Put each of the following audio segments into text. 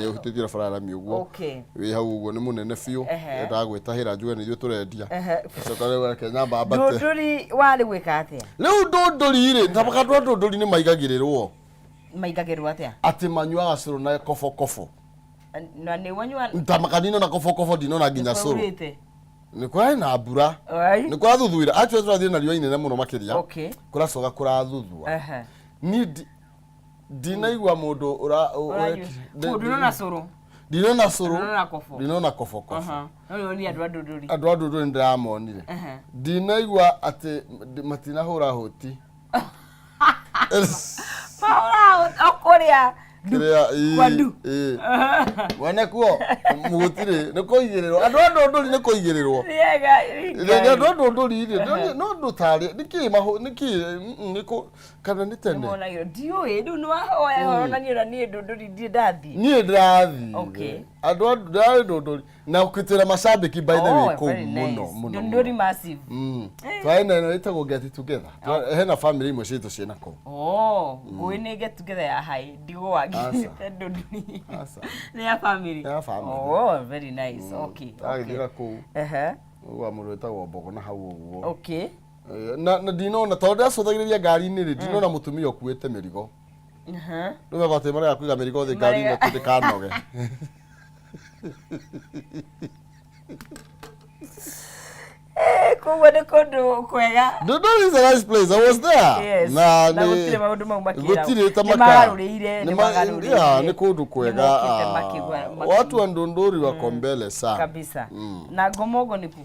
Utitira farara miugo. Okay. We haugo ni munene fiu. Ndagwitahira njuge ni turendia. Cokare wa Kenya baba te. Nduri wari gwika atia. Riu nduri ri ntabaka nduri ni maigagirirwo. Maigagirwo atia. Ati manyuaga curu na kofo. Na ni wanyua ntamakanino na kofo dino na ginya curu. Ni kwa na mbura. Ni kwa thuthuira. Actually turathie na riwa inene muno makiria. Okay. Kuracoka kurathuthua. Ni dinaigwa mundu ura ndinona curu. Ndinona curu. Ndinona kofo. Ndinona kofo. No ni andwa nduri. Andwa nduri ndiramonire. Ndinaigwa ati matina hura hoti. Paula okoria. Kwandu. Wana kuo mugutire nikoigererwo andu nduri nikoigererwo. Yega. Andu nduri no ndutari niki niko kana nitene. Mona yo dio edu no oya horona ni nduri ndathi. Ni ndathi. Okay. Andu nduri na ukitira mashabiki by the way ko muno. Nduri massive. Twaina no itago get together. Hena family imwe citu ciena ko. Gwini get together ya hai digo wagi. Nduri. Asa. Ni ya family. Ya family. Oh, very nice. Okay. Agithira ko. Wa muru itago bogo na hau uguo. Okay. Na dino na tondu acuthagiria ngari ni dino na mutumia okuete mirigo. Nduga gote mara kwiga mirigo thi ngari ni tutikanoge. Kuwa de kondo kwega. Dodori is a nice place. I was there. Yes. Na gutire maundu mau makira. Gutire tamaka. Ni kundu kwega. Watu wa Ndondori wako mbele sana. Kabisa. Na Gomogo ni pu.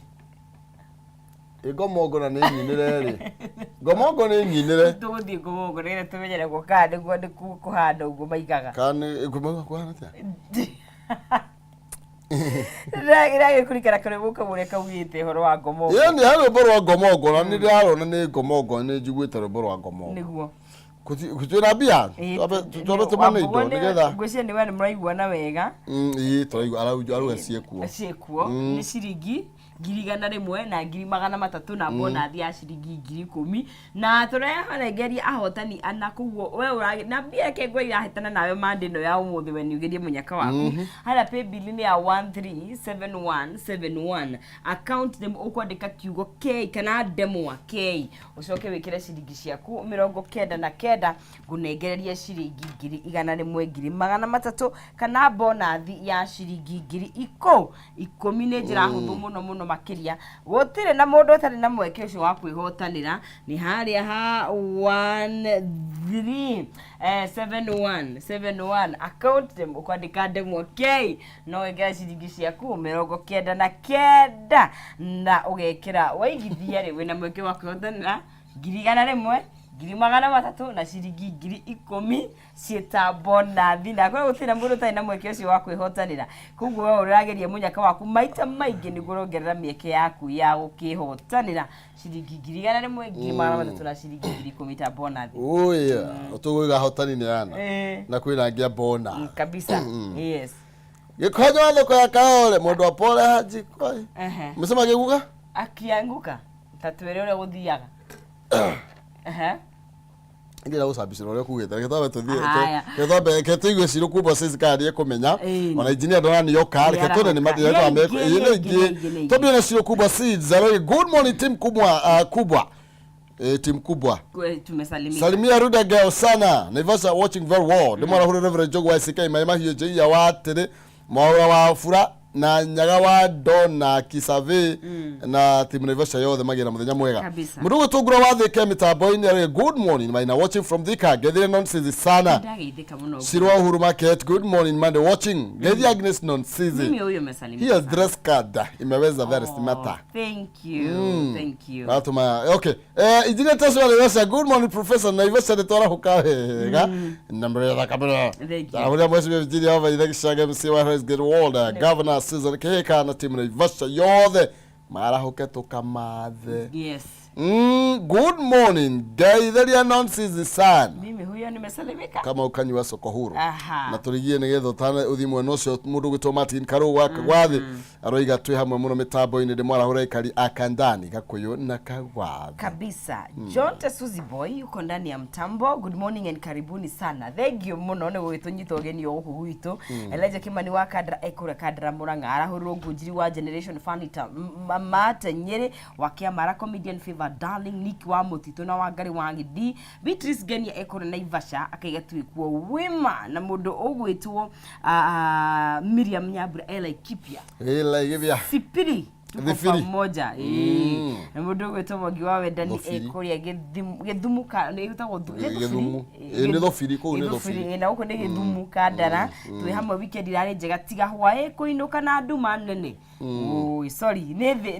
Gomogo na nyinire ri. Gomogo ni nyinire. Tuguthie Gomogo ni tumenyere gukande gwande kuhanda ugo maigaga. Kane Gomogo kuhana atia. Rage kurikara kare buka mureka wite horo wa Gomogo. Yani haro boro wa Gomogo na ni raro na ni Gomogo ni jigwite boro wa Gomogo. Niguo. Kutura bia. Tobe tumane indo nigetha. Ngwiciria ni wani muraigua na wega. Turaigua aru ciekuo. Ciekuo ni ciringi 1,100 na 300 na bonathi ya ciringi 10,000 na turaharengeria ahotani ana kuguo we urage na bia ke ngwa irahitana nawe mandino ya umuthi we niugerie munyaka waku hala pay bill ni ya 137171 account them ukwandika kiugo K kana demo wa K ucoke wikire ciringi ciaku 99 ngunengereria ciringi 100,000 kana bonathi ya ciringi 10,000 ni njira huthu muno makiria gutire na mundu atari na mweke ucio wa kwihotanira ni haria ha 137171 account them ukwandika demo K no wegera ciringi ciaku 99 na ugekira waigithia ri wina mweke wa kwihotanira 100,000 300 na ciringi 10,000 cieta bonathi na kwa gutira mundu tari na mweke ucio wa kwihotanira kuguo we urageria munyaka waku maita maingi niguo rongerera mieke yaku ya gukihotanira ciringi 100,000 na ciringi 10,000 ta bonathi. Oh yeah, tuguiga hotani ni ana na kwina ngia bona kabisa. Yes. Gikojo thoko ya kaole mundu apole haji koi. Msema giguka akianguka tatwere ule guthiaga. Ngira usabisha rore kugeta getabe tuthie getabe ketigwe ciro kuba sisi kadi kumenya ona engineer ndona yo kari ketone ni mati yako ameko yene tobi na ciro kuba seeds zaro good morning team kubwa team kubwa tumesalimia salimia ruda girl sana Naivasha watching very well demora huru reverend jogo wa SK maima hiyo je ya watere maura wa fura na nyaga wa dona kisave na timu Naivasha yothe magira muthenya mwega murugo tugura wathike mitambo-ini good morning maina watching from Thika gethire nonsense sana Sirwa Uhuru Market good morning mande watching gethi Agnes nonsense mimi huyo mesalimia here dress card imeweza very smart thank you thank you atuma okay engineer Taswa Naivasha good morning professor Naivasha de tora hukawega number ya kamera abura mwezi Virginia over the shaga msiwa has get world governor Season Keka na timu Naivasha yothe marahuke tukamathe. Yes. Good morning. Gaitharia nonsense son. Mimi huyo nimesalimika. Kama ukanywa soko huru. Aha. Na turigie nigetho tana uthimwe no cio mundu gwitwo Martin Karu gwathi aroiga twi hamwe muno mitambo ini ndimwara hura ikari akandani gakuyu na kagwathi. Kabisa. John Tesuzi boy yuko ndani ya mtambo. Good morning and karibuni sana. Thank you muno ne gwitunyita ogeni oku gwitu. Elijah Kimani wa kadra ekura kadra muranga arahuru ngujiri wa Generation Fanita Mata Nyeri wa Kiamara Comedian Fever Darling Nick wa Mutito na wa Ngari wa Ngidi Beatrice Genia ekora na Ivasha akaiga twikuo wima na mundu ogwitwo Miriam Nyabura Kipia Sipiri tuko pamoja na mundu ogwitwo Mogi wa Wendani ekoria githumuka ni gitagwo githumu ni thofiri ko ni thofiri na uko ni githumu kandara twi hamwe weekend rari njega tiga hwae kuinuka na nduma nene. Oi sorry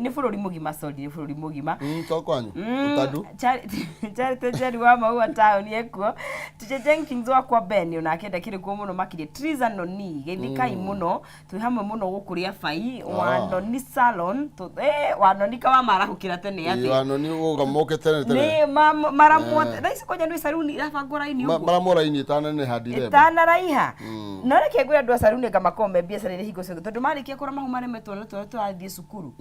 ni bururi mugima sorry ni bururi mugima kwanyu utadu Charity wa Maua town yekuo tuje Jenkins wa kwa Ben na akenda kire kwa muno makirie Trizano ni githikai muno twi hamwe muno gukuria fai wano ni salon to wano ni kawa marahukira tene ati wano ni ugamoke tene ni maramu raisi koja ndwi saruni irabangora ini ugo maramu raini tana ne hadire tana raiha no reke gwe andwa saruni kama kombe biashara ile higo tondu mariki akora mahumare metolo to athie sukuru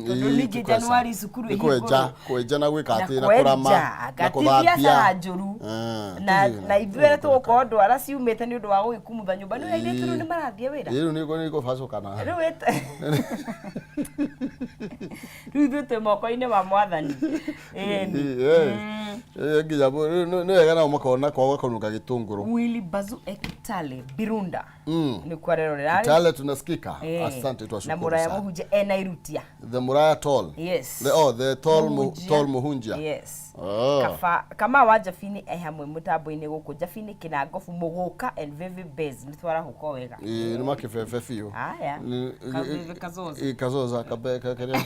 tondu ningi January sukuru ihiko kweja na gwika ati na kurama na kuthia njuru na ithuere to ko ndwara ciumite ni undu wa guikumutha nyumba ni aire tu ni marathie wira riu ni ko facukana riu ithuite moko-ini wa mwathani nginya ni wega na makona kwa kanuka gitunguru Willy Bazu Ekitale Birunda ni kwa rero rari Kitale tunasikika asante twashukuru na Muraya Muhunjia Enairutia the Muraya toll yes the toll Muhunjia yes kama waja fini hamwe mutambo-ini guku Jafini Kinangofu Muguka and Vivi Base ni twara huko wega ni makifefe fio haya kazoza kazoza kabeka kare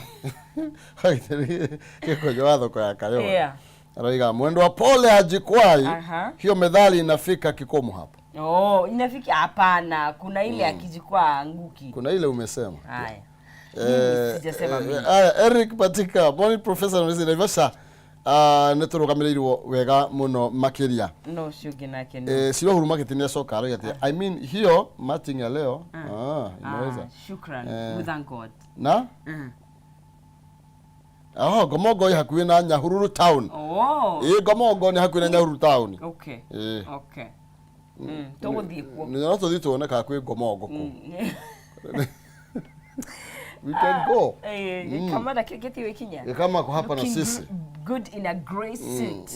kiko jwadho kwa kayo Raiga mwendo wa pole hajikwai hiyo medali inafika kikomo hapo. Inafika hapana kuna ile akijikwa nguki. Kuna ile umesema. Haya. Sijasema mimi. Eric Patika, morning professor Nisi Naivasha. Neturugamiriirwo wega muno makiria. No shugi nake. Sio huru marketing ya soka ati. I mean hiyo matching ya leo. Inaweza. Shukran. We thank God. Na? Gomogo hakuwi na Nyahururu town. Gomogo ni hakuwi na Nyahururu town. Okay. Okay. Toguthie kuo. Ni no tuthie tuone ka kwi Gomogo ku. We can go. Kama na kiti wekinya. Kama kwa hapa na sisi. Good in a gray suit.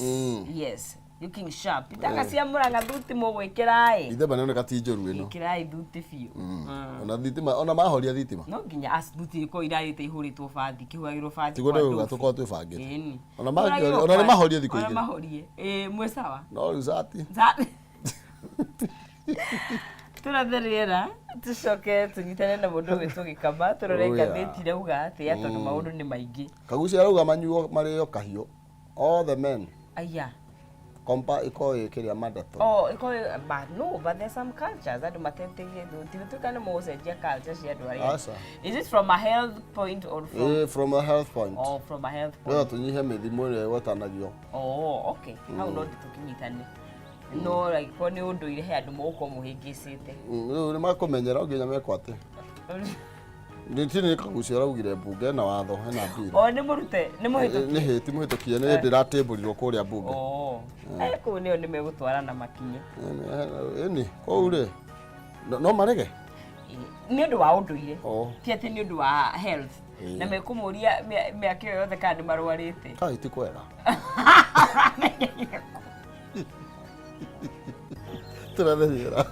Yes. Looking sharp. Itaka cia muranga thuti mugwikira ithe bana kati njoru ino ikirai thuti fiu ona thitima ona mahoria thitima no nginya as thuti ko irarite ihuritwo bathi kihwagirwo bathi tigo ndego tuko twibangite ona mahoria thiko igire ona mahorie mwe sawa no zati turatherera tucoke tunyitane na mundu witwo Gikama turorenga theti rauga atia tondu maundu ni maingi Kaguci arauga manyuo mario kahio all the men aya kompa iko ikiria madato iko but no but there's some cultures that matetegie tu kana mocenjia culture cia andu aria is it from a health point or from a health point from a health point no tunyihe mithimu ire watanagio okay how not tukinyitane no like ko ni undu ire he andu muko muhingicite ni makomenyera nginya mekwate Nitini Kaguci araugire bunge na watho hena mbira. Ni murute ni muhitukie. Ni hiti muhitukie ni ndirateburirwo kuria bunge. Ko ni oni megutwarana makinye. Ni ko ure. No marege. Ni undu wa unduire. Ti ati ni undu wa health. Na mekumuria miake yothe kandi marwarite. Kai ti kwega. Turathira.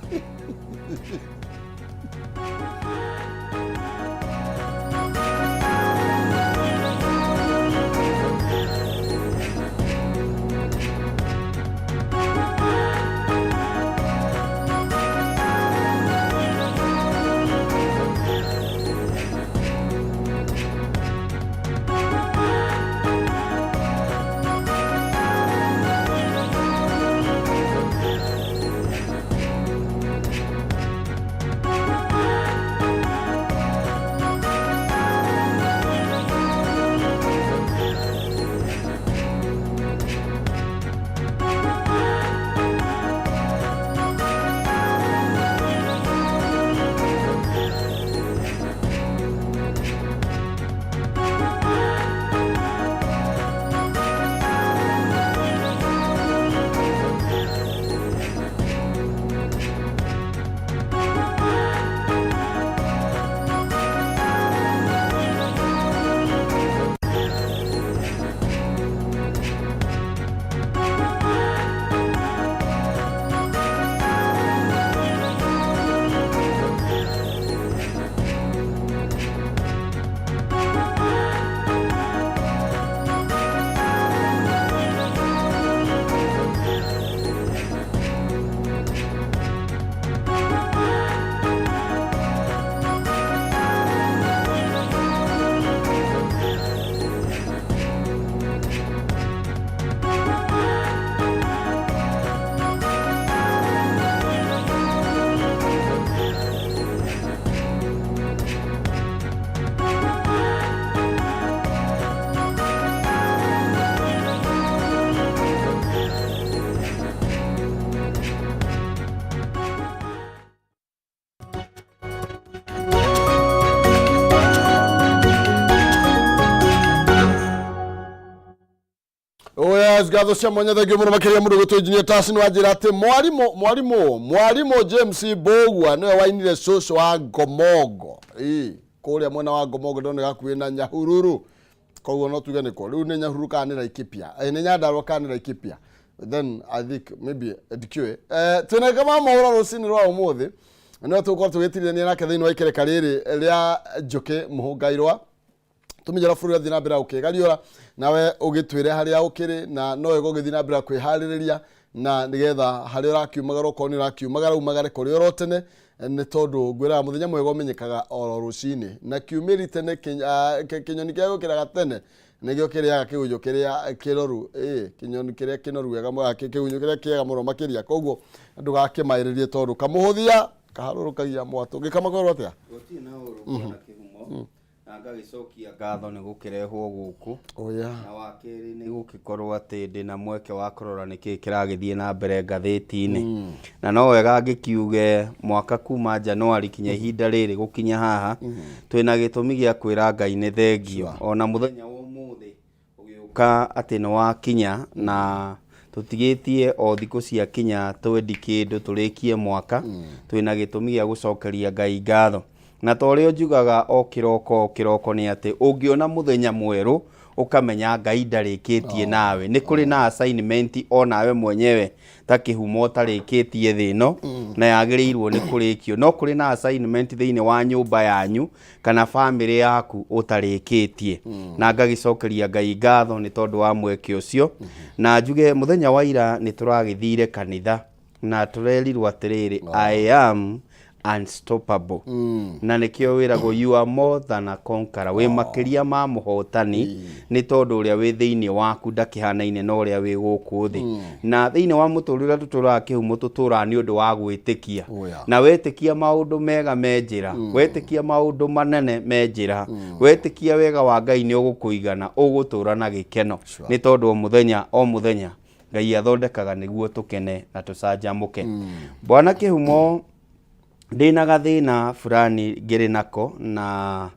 Yes, gatho cia mwanya thengio muno makiria mundu gutwo engineer Tasi no ajira ati mwarimu James Bogwa niwe wainire coco wa Ngomongo kuria mwena wa Ngomongo ndone gakuye na Nyahururu koguo no tuge niko riu ni Nyahururu kana ni Laikipia ni Nyandarua kana ni Laikipia then I think maybe edikiwe tuna kama maura rusini rwa umuthi no tuko tugetirania nake thiini wa ikereka riri ria Njuki Muhungairwa tumijara furu yathi na mbere ukigariora nawe ugitwire haria ukiri na no ego githi na mbere kwihariria na nigetha haria urakiumagara ukoni urakiumagara umagare kuri orotene ni tondu ngwira muthenya mwega umenyekaga oro rucini na kiumiri tene kinyoni kiago kiraga tene nigio kiriaga kigunyo kiria kiroru kinyoni kiria kinoru wega mwa kigunyo kiria kiega muno makiria koguo ndugakimairirie tondu kamuhuthia kaharurukagia mwatu gikamakoro atia guti na uru na kihumo ngagicokia ngatho ni gukirehwo guku na wakiri ni gukikorwo ati ndina mweke wa kurora niki kiragithie na mbere ngathiti-ini na no wega ngikiuge mwaka kuma Januari kinya ihinda riri gukinya haha twina gitumi gia kwira Ngai ni thengio ona muthenya wa umuthi ugiuka ati no wakinya na tutigitie o thiku cia kinya twendi kindu turikie mwaka twina gitumi gia gucokeria Ngai ngatho na torio njugaga o kiroko ni ati ungiona muthenya mweru ukamenya Ngai ndarikitie nawe ni kuri na assignment onawe mwenyewe ta kihumo tarikitie thino na yagirirwo ni kurikio no kuri na assignment thiini wa nyumba yanyu kana family yaku utarikitie na ngagicokeria Ngai ngatho ni tondu wa mweke ucio na njuge muthenya wa ira ni turagithire kanitha na turerirwo atiriri I am unstoppable na nikio wiragwo you are more than a conqueror we makiria ma muhotani ni tondu uria wi thiini waku ndakihanaine no uria wi guku thi na thiini wa muturira tutura kihumo tutura ni undu wa gwitikia na wetikia maundu mega menjira wetikia maundu manene menjira wetikia wega wa Ngai ni ugukuigana ugutura na gikeno ni tondu o muthenya Ngai athondekaga niguo tukene na tucanjamuke bwana kihumo ndina gathina fulani ngiri nako na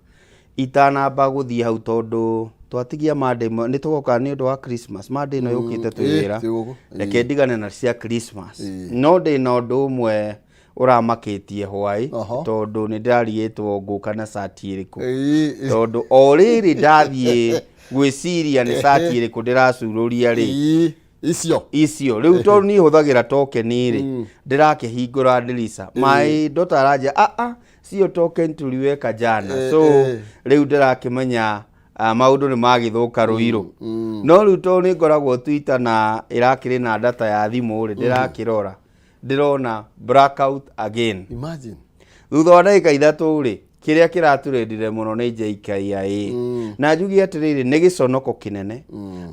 itanamba guthie hau tondu twatigia mande ni tugoka ni undu wa Christmas mande no yukite twira reke ndigane na cia Christmas no ndina undu umwe uramakitie hwai tondu ni ndarietwo nguka na sati iriku tondu o riri ndathie gwiciria ni sati iriku ndiracururia ri icio riu tondu ni huthagira token ri ndirakihingura ndirisa my daughter araja cio token tuliweka jana so riu ndirakimenya maundu ni magithuka ruiru no riu tondu ni ngoragwo Twitter na irakiri na data ya thimu ri ndirakirora ndirona blackout again imagine thutha wa ndagika ithatu ri kiria kiraturendire muno ni JKIA na njugi atiriri ni giconoko kinene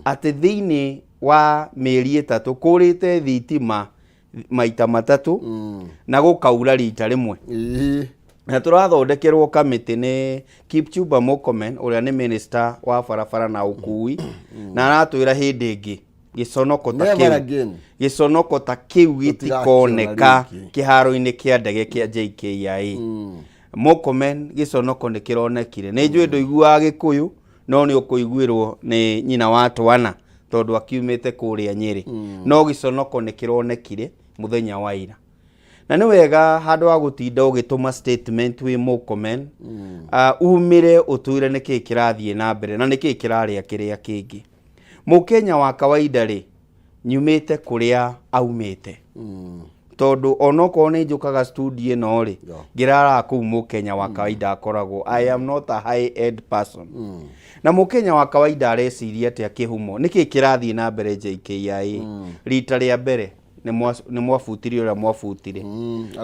ati thiini wa mieri 3 kurite thitima maita matatu na gukaura rita rimwe na turathondekerwo kamiti ni Kipchumba Murkomen uria ni minister wa barabara na ukui na aratwira hindi ingi giconoko ta kiu gitikoneka kiharo-ini kia ndege kia JKIA Murkomen giconoko ni kironekire ni njui nduiguaga Gikuyu no ni ukuiguirwo ni nyina wa twana tondu akiumite kuria Nyeri no giconoko ni kironekire muthenya wa ira na ni wega handu wa gutinda ugituma statement wi Murkomen umire utuire niki kirathie na mbere na niki kiraria kiria kingi Mukenya wa kawaida ri nyumite kuria aumite tondu onoko ni njukaga studio no ri ngirara ku Mukenya wa kawaida akoragwo I am not a high end person na Mukenya wa kawaida areciria ati akihumo niki kirathie na mbere JKIA rita ria mbere ni mwafutirio ria mwafutire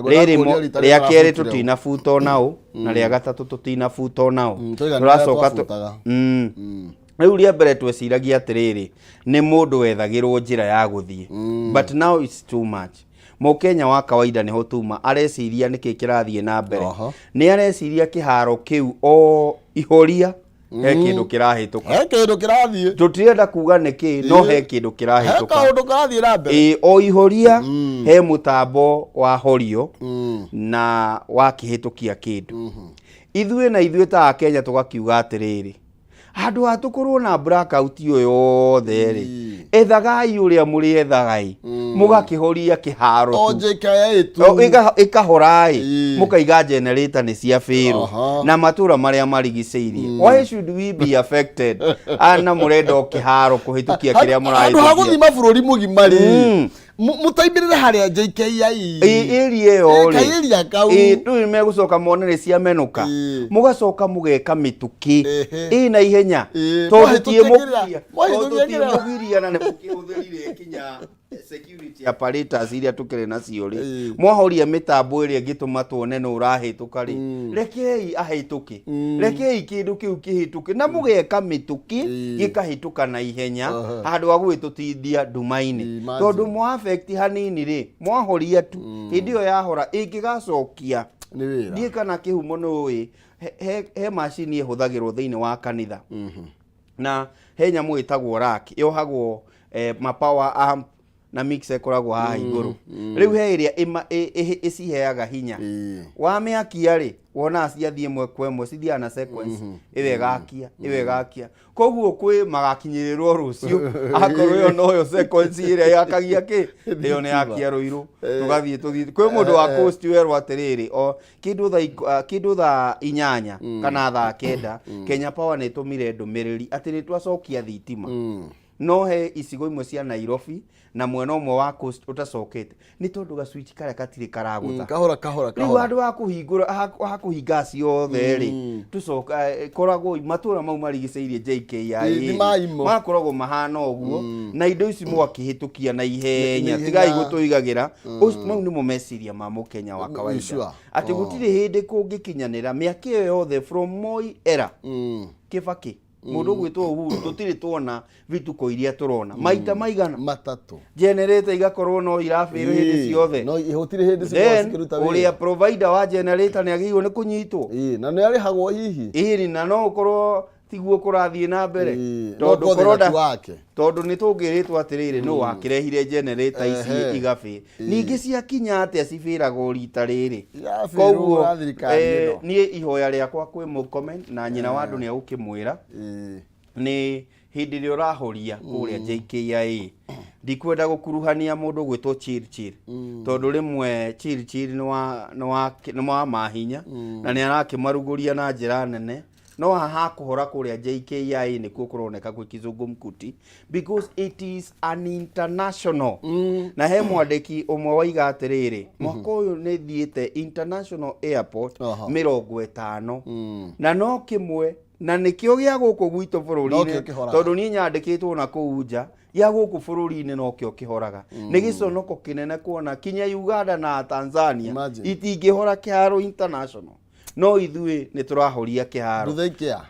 riri ria keri tutinafuta nao na ria gatatu tutinafuta nao turacoka riu ria mbere tweciragia atiriri ni mundu wethagirwo njira ya guthie but now it's too much Mukenya wa kawaida ni hotuma areciria niki kirathie na mbere ni areciria kiharo kiu o ihoria he kindu kirathie tutirenda kuga niki no he kindu kirahituka he kaundu kirathie na mbere o ihoria he mutambo wa horio na wa kihitukia kindu ithuĩ ta Kenya tugakiuga atiriri handu hatukorwo na blackout yo yothe ri ethagai uria muri ethagai mugakihoria kiharo o JKIA tu ikahorai mukaiga generator ni cia firu na matura maria marigiceirie why should we be affected ana murenda kiharo kuhitukia kiria murahitukia handu haguthima bururi mugimari mutaibirire haria JKIA area yo ri area kau tu megucoka monere cia menuka mugacoka mugeka mituki ina ihenya tondu tie mugiria na ne mukihuthirire kinya security apparatus iria tukire nacio ri mwahoria mitambo iria ngituma tuone no urahituka ri rekei ahituke rekei kindu kiu kihituke na mugeka mituki gikahituka na ihenya handu wa gwitutithia ndumaini tondu mwa affect hanini ri mwahoria tu hindi yo yahora ingigacokia ni wira ndie kana kihumo no he machine ihuthagirwo thiini wa kanitha na he nyamu itagwo rack yohagwo ma power amp na mixer koragwo haha iguru riu he iria iciheaga hinya wa miakia ri wona ciathie mwe kwa mwe cithia na sequence iwe gakia koguo kwi magakinyirirwo rucio akorwo yo no yo sequence iria yakagia ki iyo ne yakia ruiru tugathie kwi mundu wa coast werwa atiriri o kindu tha inyanya kana tha kenda Kenya Power ni tumire ndumiriri atiri twacokia thitima no he icigo imwe cia Nairobi na mwena umwe wa coast utacokete ni tondu ga switch kare katire karagutha kahora riu andu akuhingura hakuhinga ciothe ri tucoka koragwo matura mau marigiceirie JKIA makoragwo mahana uguo na indo ici mwakihitukia na ihenya tigai gutuigagira mau ni mumeciria ma mukenya wa kawaida ati gutire hindi kungikinyanira miaka yothe from Moi era Kibaki mundu gwitwo Uhuru tutiri tuona vituko iria turona maita maigana matatu generator igakorwo no irafiru hindi ciothe no ihutire hindi cikiruta wira uria provider wa generator ni agirwo ni kunyitwo na ni arihagwo hihi na no ukorwo tiguo kurathie na mbere tondu ni tungiritwo atiriri no wakirehire generator ici igafi ningi cia kinya atia cifiragwo rita riri koguo ni ihoya riakwa kwi Murkomen na nyina wa andu ni agukimwira ni hindi ri urahoria kuria JKIA ndikwenda gukuruhania mundu gwitwo Chirchir tondu rimwe Chirchir no wa mahinya na ni arakimaruguria na njira nene no haha kuhora kuria JKIA ni kukuroneka gwi kizungumkuti because it is an international na he mwandiki umwe waiga atiriri mwaka uyu ni thiete international airport 50 na no kimwe na nikio gia guku gwitu bururi-ini tondu ni nyandikitwo na kuunja ya guku bururi-ini no kio kihoraga ni giconoko kinene kuona kinya Uganda na Tanzania itingihora kiharo international no ithui ni turahoria kiharo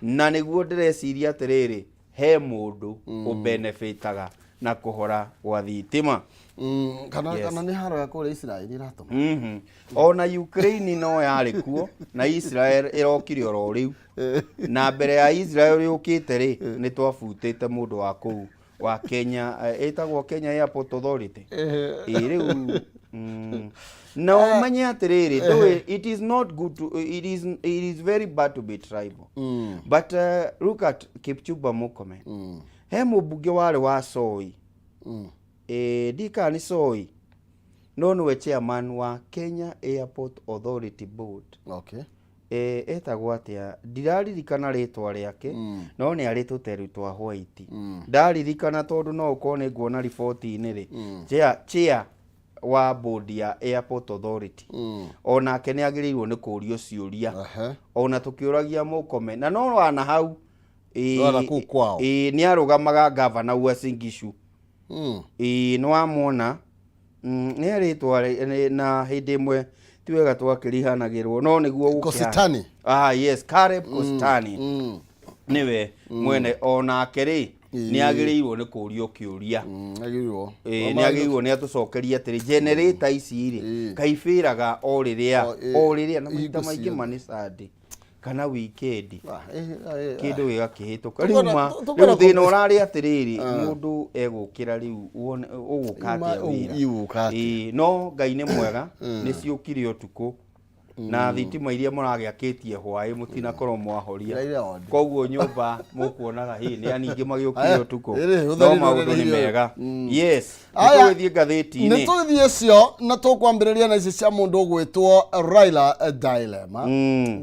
na niguo ndireciria atiriri he mundu ubenefitaga na kuhora gwa thitima kana ni haro ya kure Israel iratuma ona Ukraine no yari kuo na Israel irokire oro riu na mbere ya Israel yukite ri ni twafutite mundu wa kuu wa Kenya etagwo Kenya Airport Authority riu no manya atiriri it is not good to it is very bad to be tribal but look at Kipchumba Murkomen he mubunge wale wa Soi dika ni Soi no we chairman wa Kenya Airport Authority Board etagwo atia ndiraririkana ritwa riake no ni arituteru twa white ndaririkana tondu no ukone nguona report-ini ri chair wa board ya Airport Authority ona ke ni agirirwo ni kurio ciuria ona tukiuragia Murkomen na no wana hau ni arugamaga governor wa Singishu no amona ni aritwa na hindi imwe tiwega twakirihanagirwo no niguo Kositani yes Caleb Kositani niwe mwene ona akeri ni agirirwo ni kurio kiuria ni agirirwo ni atucokeria atiri generator ici ri kaifiraga o riria na maita maingi manisadi kana weekend kindu giga kihituka riu riu thina urari atiriri mundu egukira riu uguka atia wira no Ngai ni mwega ni ciukire utuku na thitima iria mũragĩakĩtie hwaĩ mũtinakorwo mwahoria koguo nyũmba mũkuonaga hĩ nĩ aningĩ magĩũkire ũtukũ no maũndũ nĩ mega yes nĩtũgĩthiĩ ngathĩti-inĩ nĩtũgĩthiĩ cio na tũkwambĩrĩria na ici cia mũndũ ũgwĩtwo Raila Dilemma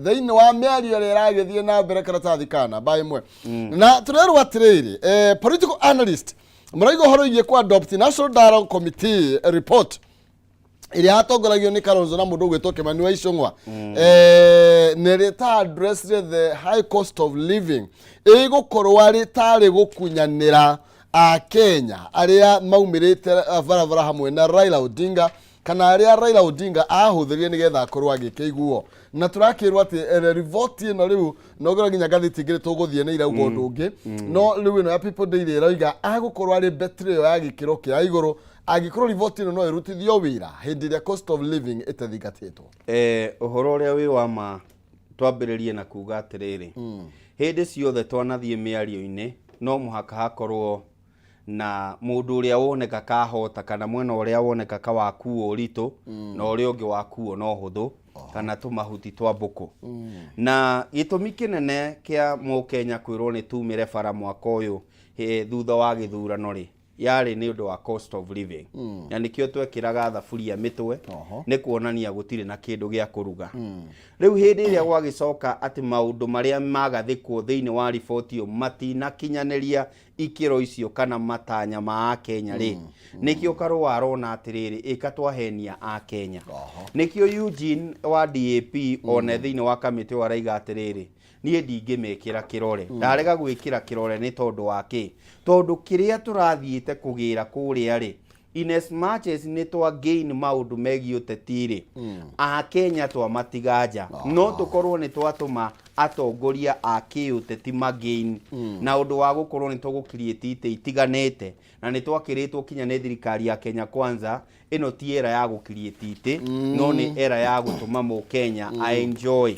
thĩinĩ wa mĩario ĩrĩa ĩragĩthiĩ na mbere karatathi kana mba ĩmwe na tũrerwo atĩrĩrĩ political analyst mũraigo ũhoro igie kwa adopt National Dialogue Committee report iria atongoragio ni Kalonzo na mundu gwetwo Kimani wa Icũng'wa nĩrĩta address the high cost of living ĩgũkorwo arĩ tarĩ gũkunyanĩra a Kenya arĩa maumĩrĩte varavara hamwe na Raila Odinga kana arĩa Raila Odinga ahũthĩrire nĩgetha akorwo agĩkĩiguo na tũrakĩrwo atĩ rivoti ĩno rĩu nogora nginya gathĩti ingĩ tũgũthiĩ nĩ irauga ũndũ ũngĩ no rĩu ĩno ya People Daily ĩroiga agũkorwo arĩ betri ya gĩkĩro kĩa igũrũ agĩkorwo rivoti ĩno no ĩrutithio wĩra hĩndĩ ĩrĩa cost of living ĩtathingatĩtwo ũhoro ũrĩa wĩ wa ma twambĩrĩrie na kuga atĩrĩrĩ hĩndĩ ciothe twanathiĩ mĩario-inĩ no mũhaka hakorwo na mũndũ ũrĩa woneka kahota kana mwena ũrĩa woneka kawakuo ũritũ na ũrĩa ũngĩ wakuo no hũthũ kana tũmahuti twa mbũkũ na gĩtũmi kĩnene kĩa Mũkenya kwĩrwo nĩ tumĩre bara mwaka ũyũ thutha wa gĩthurano rĩ yarĩ nĩ ũndũ wa cost of living na nĩkĩo twekĩraga thaburia mĩtwe nĩ kuonania gũtirĩ na kĩndũ gĩa kũruga rĩu hĩndĩ ĩrĩa gwagĩcoka atĩ maũndũ marĩa magathĩkwo thĩinĩ wa riboti ĩyo matinakinyanĩria ikĩro icio kana matanya ma Kenya rĩ nĩkĩo Karũa arona atĩrĩrĩ ĩka twahenia a Kenya nĩkĩo Eugene wa DAP one thĩinĩ wa kamĩtĩ waraiga atĩrĩrĩ niĩ ndingĩmekĩra kĩrore ndarega gwĩkĩra kĩrore nĩ tondũ wa kĩ tondũ kĩrĩa tũrathiĩte kũgĩra kũrĩa rĩ in as much as nĩ twa gain maũndũ megiĩ ũteti rĩ a Kenya twamatiganja no tũkorwo nĩ twatũma atongoria a kĩũteti magain na ũndũ wa gũkorwo nĩ tũgũcreate itĩ itiganĩte na nĩ twakĩrĩtwo kinya nĩ thirikari ya Kenya Kwanza ĩno ti era ya gũcreate itĩ no nĩ era ya gũtũma Mũkenya enjoy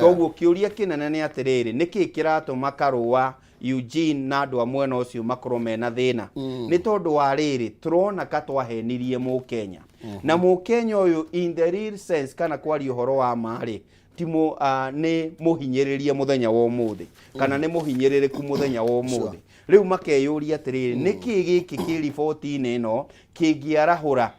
koguo kĩũria kĩnene nĩ atĩrĩrĩ nĩkĩ kĩratũma Karũa Eugene na andũ a mwena ũcio makorwo mena thĩna nĩ tondũ wa rĩrĩ tũrona katwahenirie Mũkenya na Mũkenya ũyũ in the real sense kana kwaria ũhoro wa marĩ timo nĩ mũhinyĩrĩrie mũthenya wa ũmũthĩ kana nĩ mũhinyĩrĩrĩku mũthenya wa ũmũthĩ rĩu makeyũria atĩrĩrĩ nĩkĩ gĩkĩ kĩ riboti-inĩ ĩno kĩngĩarahũra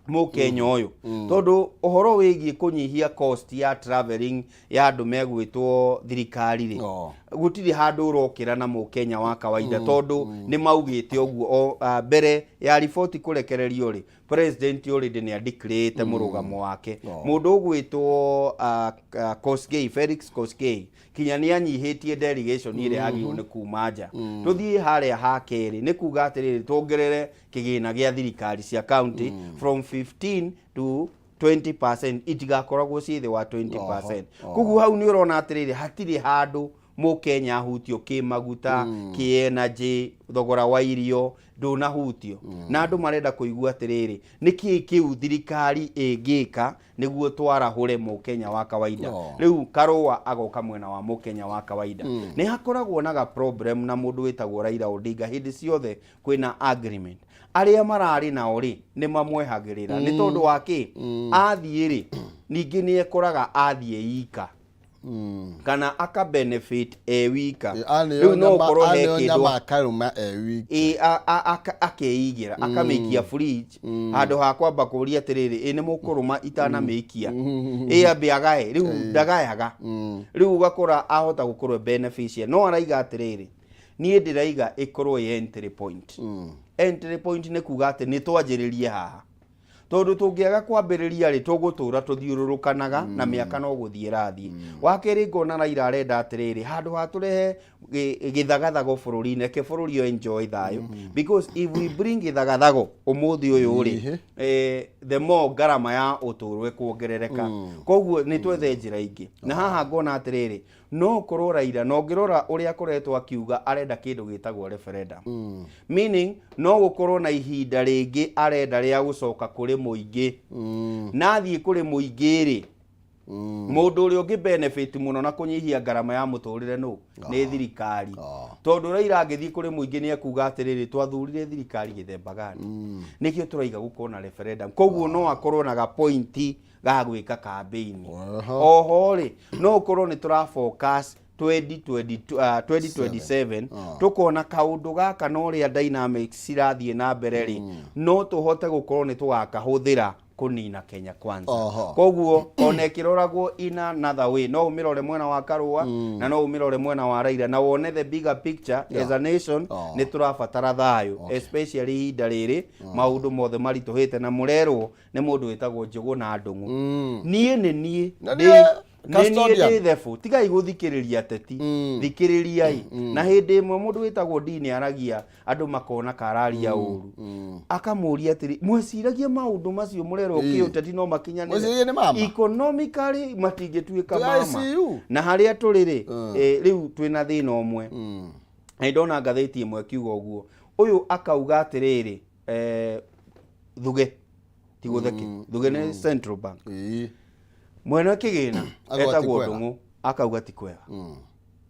Mũkenya ũyũ tondũ ũhoro wĩgiĩ kũnyihia cost ya traveling ya andũ megwĩtwo thirikari rĩ gũtirĩ handũ ũrokĩra na Mũkenya wa kawaida tondũ nĩ maugĩte ũguo mbere ya riboti kũrekererio rĩ president already nĩ declared mũrũgamo wake mũndũ ũgwĩtwo Kosgei Felix Kosgei kinya nĩ anyihĩtie delegation ĩrĩa yagĩrĩirwo nĩ kuma nja tũthiĩ harĩa ha kerĩ nĩ kuga atĩrĩrĩ tuongerere kĩgĩna gĩa thirikari cia county from 15 to 20% itigakoragwo ciĩ thĩ wa 20%. Koguo hau nĩ ũrona atĩrĩrĩ hatirĩ handũ Mũkenya hutio kĩmaguta kĩ-energy thogora wa irio ndũnahutio na andũ marenda kũigua atĩrĩrĩ nĩkĩ kĩu thirikari ĩngĩka nĩguo twarahũre Mũkenya wa kawaida rĩu Karũa agoka mwena wa Mũkenya wa kawaida nĩ hakoragwo na problem na mũndũ wĩtagwo Raila Odinga hĩndĩ ciothe kwĩna agreement arĩa mararĩ nao rĩ nĩ mamwehagĩrĩra nĩ tondũ wa kĩ athiĩ rĩ ningĩ nĩ ekoraga athiĩ ika kana aka benefit wika rĩu no korwo he kĩndũ akaruma wika akeigira akamĩikia fridge handũ ha kwamba kũria atĩrĩrĩ nĩ mũkũrũma itanamĩikia ambe agae rĩu ndagayaga rĩu ugakora ahota gũkorwo beneficiary no araiga atĩrĩrĩ niĩ ndĩraiga ĩkorwo entry point nĩ kuga atĩ nĩ twanjĩrĩrie haha tondũ tũngĩaga kwambĩrĩria rĩ tũgũtũra tũthiũrũrũkanaga na mĩaka no gũthiĩ rathiĩ wakerĩ ngona Raila arenda atĩrĩrĩ handũ ha tũrehe gĩthagathago bũrũri-inĩ ke bũrũri o enjoy thayũ because if we bring gĩthagathago ũmũthĩ ũyũ rĩ the more garama ya ũtũro ĩkuongerereka koguo nĩ twethe njĩra ingĩ na haha ngona atĩrĩrĩ no korwo Raila no ngĩrora ũrĩa akoretwo akiuga arenda kĩndũ gĩtagwo referendum meaning no gũkorwo na ihinda rĩngĩ arenda rĩa gũcoka kũrĩ mũingĩ nathiĩ kũrĩ mũingĩ rĩ mundu uri ungi benefit muno na kunyihia garama ya muturire no ni thirikari tondu Raila angithii kuri muingi ni akuga atiriri twathurire thirikari githemba gani nikio turaiga gukona referendum koguo no akorwo na ga point ga gwika campaign oho ri no ukorwo ni tura focus 2027 tukona kaundu gaka no ria dynamics cirathie na mbere ri no tuhote gukorwo ni tugakahuthira kunina Kenya kwanza koguo one kiroragwo in another way no umirore mwena wa Karua na no umirore mwena wa Raila na wone the bigger picture as a nation ni turabatara thayo especially hinda riri maundu mothe marituhite na murerwo ni mundu witagwo Njugu na Ndungu nie ni Therefore, tigai guthikiriria teti thikiririai na hindi imwe mundu witagwo Dini aragia andu makona kararia uru akamuria atiri mweciragia maundu macio murero kiuteti no makinyanire economically matingituika mama na haria turiri riu twina thina omwe ndona ngatheti imwe kiugo guo uyu akauga atiriri thuge tigutheke thuge ni Central Bank mwena kigina etagwo Ndungu akauga ti kwega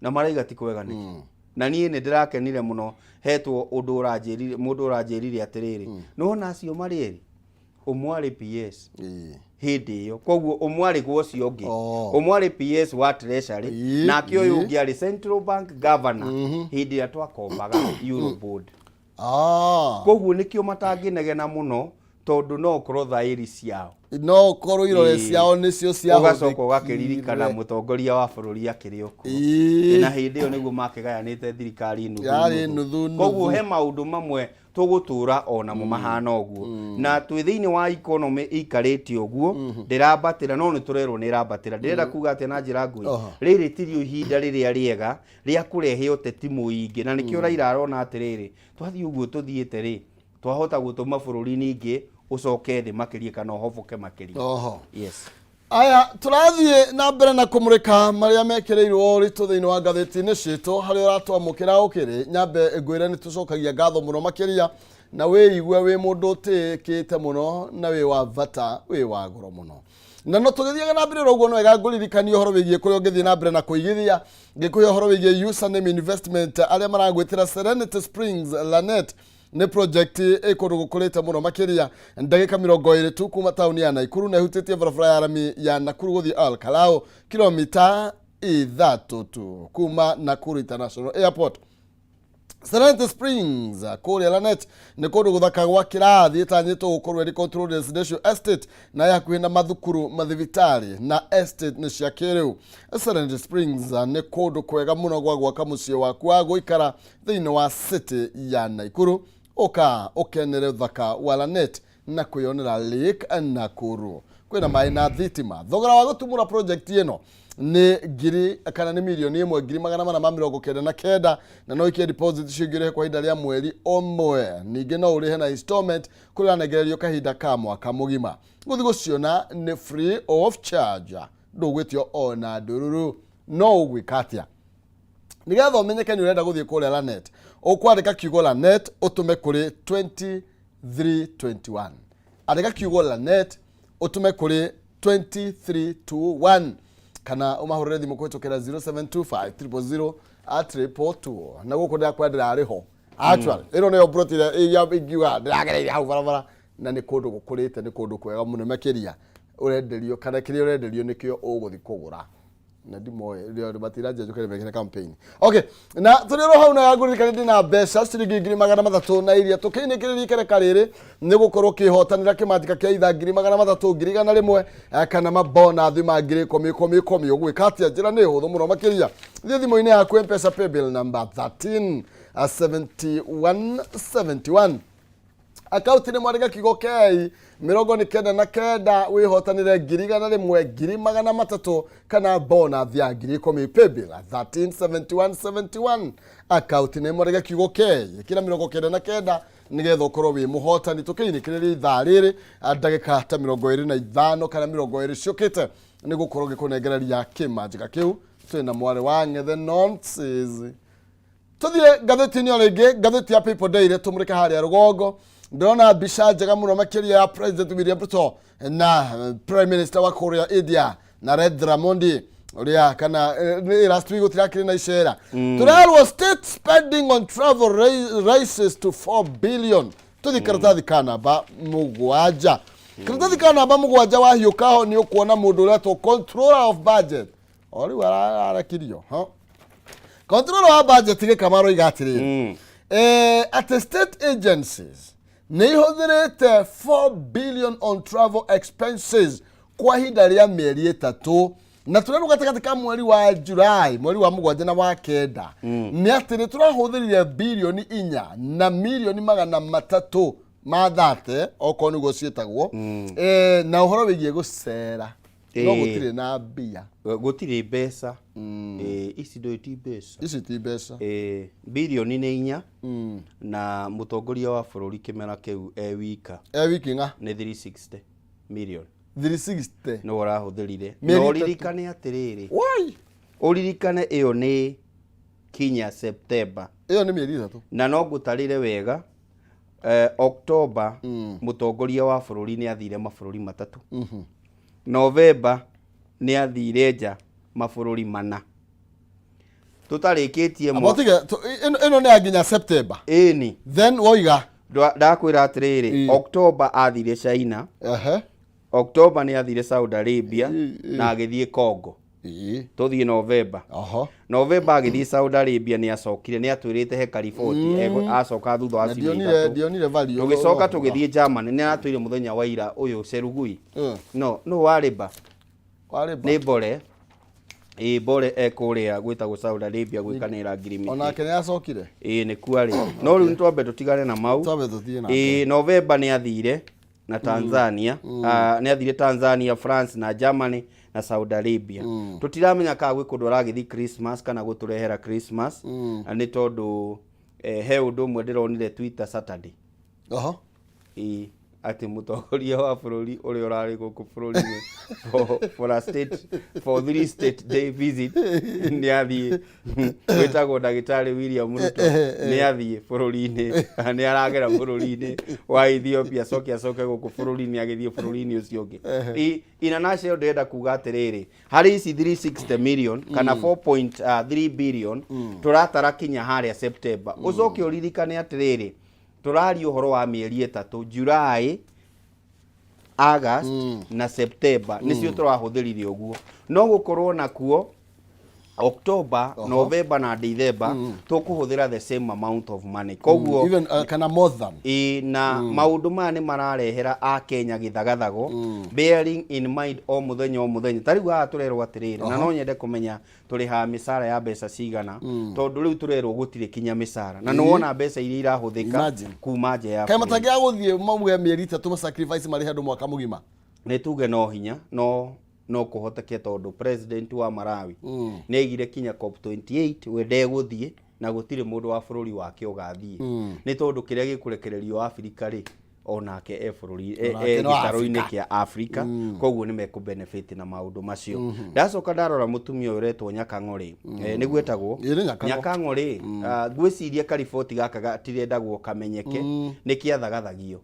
na maraiga ti kwega niki na nie ni ndirakenire muno hetwo undu uranjirire mundu uranjirire atiriri no na acio marieri umwari PS hindi yo koguo umwari gwocio ungi umwari PS wa treasury na kio ungi ari Central Bank governor hindi ya twakombaga Euroboard koguo nikio matanginegena muno tondu no korwo thairi ciao no korwo irore ciao nicio ciao ugacoka ugakiririkana mutongoria wa bururi akiri oku na hindi yo niguo makigayanite thirikari nuthu koguo he maundu mamwe tugutura ona mu mahana oguo na twi thiini wa economy ikarite oguo ndirabatira no niturerwo ni rabatira ndirenda kuga ati na njira ngui riri tirio ihinda riria riega ria kurehe uteti muingi na nikio Raila arona atiriri twathii uguo tuthiite ri twahota gutuma bururi-ini ingi ucoke thi makirie kana hoboke makirie yes aya turathie na mbere na kumurika maria mekireirwo ritu thiini wa ngatheti-ini citu hari uratwamukira ukiri nyambe ngwire ni tucokagia ngatho muno makiria na wiigwe wi mundu utikite muno na wi wa vata wi wa goro muno na no tugithiaga na mbere roguo no wega nguririkania uhoro wigie kuria ungithie na mbere na kuigithia ngikuya uhoro wigie username investment aria maragwitira Serenity Springs Lanet ni project ikundu gukurite muno makiria ndagika 20 tu kuma tauni ya Naikuru na ihutitie barabara ya rami ya Nakuru guthi Kalao kilomita 3 tu kuma Nakuru International Airport. Serenity Springs kuria Lanet ni kundu guthaka gwa kirathi tanyito gukorwo eri control residential estate na yakuhi na mathukuru mathivitari na estate ni cia kiriu. Serenity Springs ni kundu kwega muno gwa gwaka muciĩ waku wa guikara thiini wa city ya Naikuru ukenere uthaka wa Lanet na kwionera Lake Nakuru kwina mai na thitima thogora wa gutumura project ino ni ngiri kana ni milioni 1,499 na no ikie deposit cigire kwa ihinda ria mweri omwe ningi no urihe na installment kuria negererio kahinda ka mwaka mugima guthi guciona ni free of charge ndugwitio ona ndururu no ugwikatia nigetha umenyeke ni urenda guthie kuria Lanet ukwandika kiugo Lanet utume kuri 2321 andika kiugo Lanet utume kuri 23321 kana umahurire thimu kwitukira 0725000222 na guko ndakwa ndirariho actually ino ne obrotire ya bigiwa ndiragereire hau barabara na ni kundu gukurite ni kundu kwega muno makiria urenderio kana kiria urenderio nikio uguthi kugura na ndimoe ndio batiraje jukere mekene campaign okay na turero hau na yagurika ndi na mbeca ciringi 300 na iria tukinikiriri kere kariri ni gukorwo kihotanira kimatika kia itha 300 201 kana mabona thi ma 10 ugwikatia njira ni huthu muno makiria thi thimo-ini yaku M-Pesa paybill number 137171 account ni mwarega kigo kei 99 wihotanire 1,300 kana bona thia 10 paybill 137171 account ni mwarega kigo kei kila 99 nigetha ukorwo wi muhotani tukiinikiriri ithaa riri ndagika ta 25 kana 20 ciukite ni gukorwo gikunengereria kimanjika kiu twina mware wa Ng'ethe nonsense tuthie ngatheti-ini o ringi ngatheti ya People Daily tumurika haria rugongo ndona bisha njega muno makiria ya President William Ruto na Prime Minister wa Korea India na Red Dramondi uria kana last week utirakire na icera turarwo state spending on travel rises to 4 billion tuthi karatathi kana ba mugwaja karatathi kana ba mugwaja wa hiukaho ni ukuona mundu uretwo controller of budget ori warakirio controller of budget ge kamaro igatiri at the state agencies ni hothirite 4 billion on travel expenses kwa hinda ria mieri 3 na turero gatakati ka mweri wa July mweri wa mugwanja na wa kenda ni atiri turahuthirie bilioni 4 na milioni 300 mathate okoni go cietagwo na uhoro wigie gucera no gutire na mbia gutire mbeca ici ti mbeca bilioni ni 4 na mutongoria wa bururi kimera kiu wika nga ni 360 million 360 no urahũthĩrire no ririkane atiriri why uririkane iyo ni kinya September iyo ni mieri 3 na no ngutarire wega October mutongoria wa bururi ni athire mabũrũri 3 November ni athire nja mabũrũri 4 tutarikitie ino ni aginya September ni then woiga ndakwira atiriri October athire China October ni athire Saudi Arabia na agithie Congo tuthie November November agithie Saudi Arabia ni acokire ni atwirite he California acoka thutha wa dionire value tugicoka tugithie Germany ni atwire muthenya wa ira uyu Serugui no wariba ni bore bore ekuria gwitagwo Saudi Arabia gwikanira agreement ona kenya acokire ni kwari no riu twambe tutigane na mau November ni athire na Tanzania ni athire Tanzania, France na Germany na Saudi Arabia tutiramenya ka gwi kundu aragithi Christmas kana guturehera Christmas ni tondu he undu mwe ndironire Twitter Saturday ati mutongoria wa bururi uri urari guku bururi for 3 state day visit ni athie wetagwo ndagitari William Ruto ni athie bururi-ini ni aragera bururi-ini wa Ethiopia acoke guku bururi-ini agithie bururi-ini ucio ungi international ndenda kuga atiriri hari ici 360 million kana 4.3 billion turatara kinya haria September ucoke uririkane atiriri turari uhoro wa mieri 3 July August na September nicio turahuthirire uguo no gukorwo nakuo October November na December tukuhuthira the same amount of money koguo even kana more than na maundu maya ni mararehera a Kenya githagathago bearing in mind o muthenya tariu ha turerwo atiriri na no nyende kumenya turi ha misara ya mbeca cigana tondu riu turerwo gutire kinya misara na no wona mbeca iria irahuthika kuma nje ya kai matagia guthie mamuge mieri 3 ma sacrifice mari handu mwaka mugima ni tuge no hinya no kuhoteke tondu president wa Malawi ni aigire kinya COP28 wende guthie na gutire mundu wa bururi wake ugathie ni tondu kiria gikurekererio Afrika ri onake bururi gitaro-ini kia Afrika koguo ni meku benefit na maundu macio ndacoka ndarora mutumia uyu retwo Nyakang'ori ni gwetagwo Nyakang'ori gwiciria kariboti gaka gatirendagwo kamenyeke ni kiathagathagio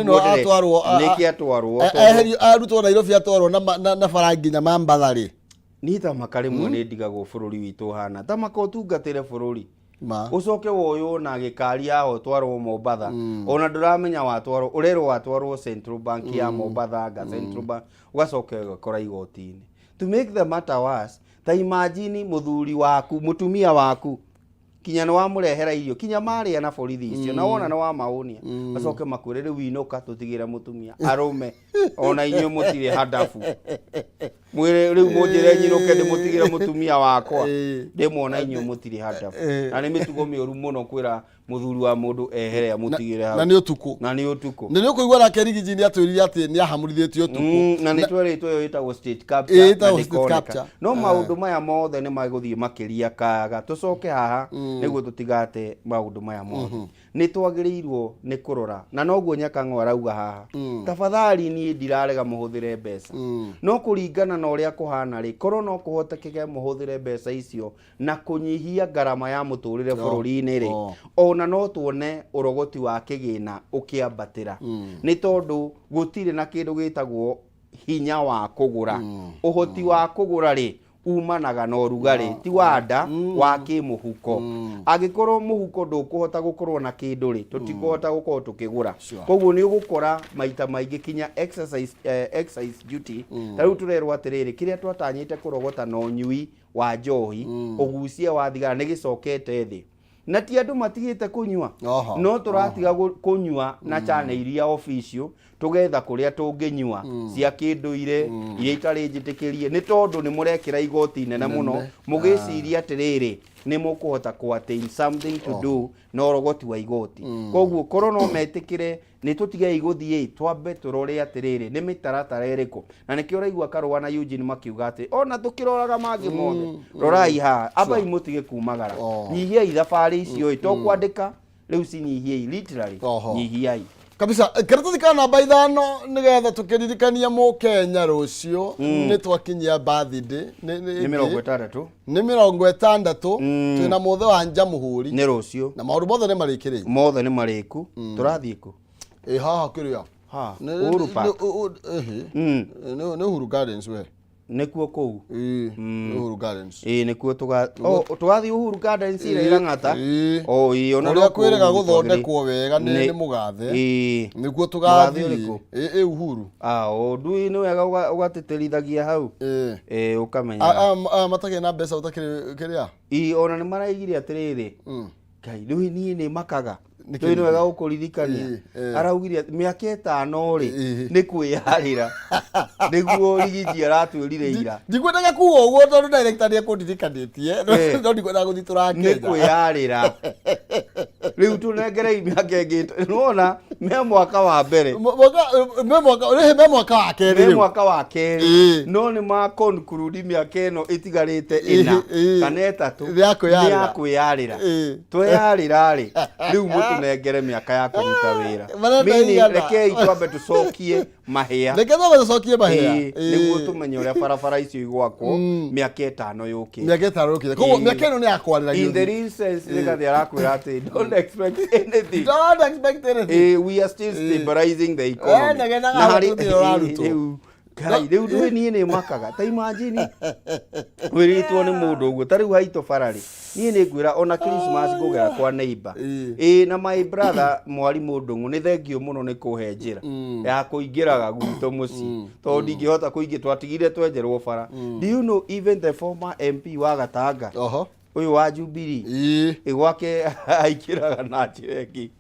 no atwarwo arutwo Nairobi atwarwo na farangi nya mambathari ni ta makarimwe ni ndigagwo bururi witu hana ta makotungatire bururi ucoke woyo na gikari aho twarwo Mombatha ona nduramenya watwarwo urero watwarwo Central Bank ya Mombatha ga Central Bank ugacoke gakora igoti-ini to make the matter worse ta imagine muthuri waku mutumia waku kinya no wamurehera irio kinya maria na borithi icio na wona no wa maunia acoke makwire riu inuka tutigira mutumia arume ona inyo mutire hadafu mwire riu munjire nyiruke ndimutigire mutumia wakwa ndimwona inyo mutire hadafu na ni mitugo mioru muno kwira muthuri wa mundu ehere amutigire na ni utuku ni ukuigwa na kerigiji ni atwirire ati ni ahamurithitio utuku na ni tweritwo yo itagwo state capture no maundu maya mothe ni maguthie makiria kaga tucoke haha niguo tutigate maundu maya mothe ni twagirirwo ni kurora na noguo Nyakang'o arauga haha tafadhali ni ndirarega muhuthire mbeca no kuringana na uria kuhana ri korwo no kuhotekeke muhuthire mbeca icio na kunyihia garama ya muturire bururi-ini ri ona no tuone urogoti wa kigina ukiambatira ni tondu gutire na kindu gitagwo hinya wa kugura uhoti wa kugura ri umanaga na urugari ti wanda wa kimuhuko agikorwo muhuko ndukuhota gukorwo na kindu ri tutikuhota gukorwo tukigura koguo ni ugukora maita maingi kinya exercise duty tariu turerwo atiriri kiria twatanyite kurogota no nyui wa njohi ugucie wa thigara ni gicokete thi na ti andu matigite kunyua no turatiga kunyua na chane iria official tugetha kuria tunginyua cia kinduire iria itari njitikirie ni tondu ni murekira igoti nene muno mugiciria atiriri ni mukuhota ku attain something to do no rogoti wa igoti koguo korwo no metikire ni tutige iguthie twambe turore atiriri ni mitaratara iriku na nikio raigua karwa na Eugene makiuga ati ona tukiroraga mangi mothe rorai ha aba imutige kumagara nyihia ithabari icio to kwandika riu cinyihie literally nyihiai kabisa karatathi ka namba 5 nigetha tukiririkania mu Kenya rucio ni twakinyia birthday ni 60 ni 60 twina muthe wa njamuhuri ni rucio na maundu mothe ni marikiri mothe ni mariku turathie ku haha kiria ha Uhuru Park ni Uhuru Gardens we nikuo kou Uhuru Gardens nikuo tugathi Uhuru Gardens ira ngata ona no kwirega guthondekwo wega ni mugathe nikuo tugathi Uhuru ndui ni wega ugatiterithagia hau ukamenya matage na mbeca utakiri kiria ona ni maraigire atiriri kai riu ni ni makaga ni wega gukuririkania araugire miaka 5 ri ni kwiyarira niguo rigiji aratwirire ira ndigwendaga kuo uguo tondu director ni akundirikanĩtie no ndigwendaga guthi turakenya ni kwiyarira riu tunengerei miaka ingi nona me mwaka wa mbere mwaka wa kerĩ mwaka wa kerĩ no ni ma conclude miaka ino itigarite 4 kana 3 ya kwiyarira twiyarira ri riu tunengere miaka ya kuruta wira mini rekei twambe tucokie mahia niguo tumenye uria barabara icio igwakwo miaka 5 yukite koguo miaka ino ni yakwarira in the real sense nigathi arakwira ati don't expect anything we are still stabilizing the economy na hari kai riu ndui nie ni makaga ta imagine wiritwo ni mundu uguo tariu haito farari nie ni ngwira ona Christmas ngugera kwa neighbor na my brother mwarimu ndungu ni thengio muno ni kuhe njira ya kuingiraga gwito muci to ndingihota kuingi twatigire twenjerwo fara do you know even the former MP wa Gatanga uyu wa Jubilee igwake aikiraga na njireki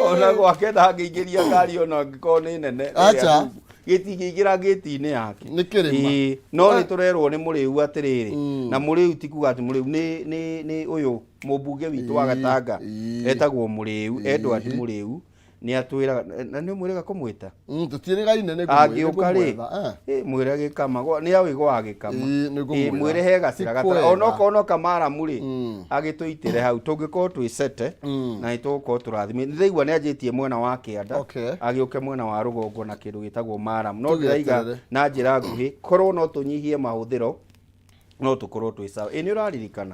ona gwake ndangĩingĩria ngari ona angĩkorwo nĩ nene acha gĩtingĩingĩra gĩti-inĩ yake nĩ kĩrĩma no nĩ tũrerwo nĩ mũrĩu atirĩrĩ na mũrĩu ti kuga atĩ mũrĩu nĩ ũyũ mũmbunge witũ wa Gatanga etagwo mũrĩu Edward mũrĩu ni atwira na ni mwirega kumwita tutirigaine ne agĩũka rĩ mwire gĩkama ni awĩgo agĩkama mwire hega ciragata ona kamara muri agĩtũitire hau tũngĩkorwo twĩcete na nĩtũgũkorwo tũrathime nĩraigua nĩ anjĩtie mwena wa kĩanda agĩũke mwena wa rũgongo na kĩndũ gĩtagwo maram no ndĩraiga na njĩra nguhĩ korwo no tũnyihie mahũthĩro no tũkorwo twĩ sawa nĩ ũraririkana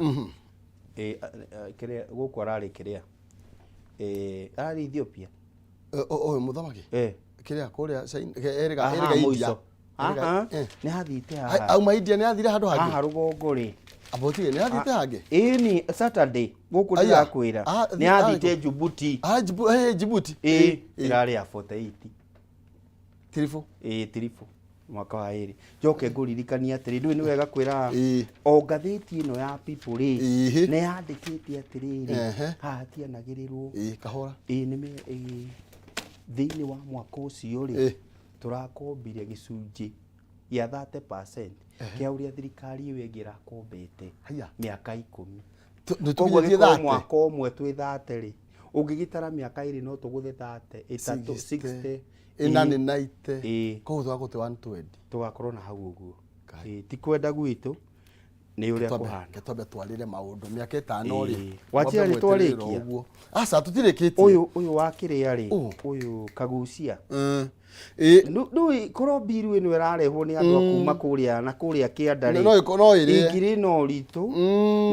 kĩrĩa gũkũ ararĩ kĩrĩa ararĩ Ethiopia muthamaki kiria kuria erega India ni hathite haha auma India ni athire handu hangi haha rugongo ri abotige ni athite hangi ni Saturday guku ndirakwira ni athite Djibouti Djibouti irari ya 48 Tirifo Tirifo mwaka wa iri joke nguririkania atiri ndui ni wega kwira o ngathiti ino ya people ri ni yandikite atiriri hatianagirirwo kahora ni thiini wa mwaka ucio ri turakombire gicunji ya 30% kia uria thirikari iyo ingira kombete miaka 10 tugiye thate mwaka umwe twi thate ri ungigitara miaka iri no tuguthe 30 60 inani 90 ko thwa gote 120 tugakorwo na hau uguo ti kwenda gwitu ni uria kuhana ketobe twarire maundu miaka 5 ri wachira ni twarikia asa tutirikiti uyu wakiria ri uyu kagucia ndu korwo biru ino irarehwo ni andu akuma kuria na kuria kiandari no iri ingiri no ritu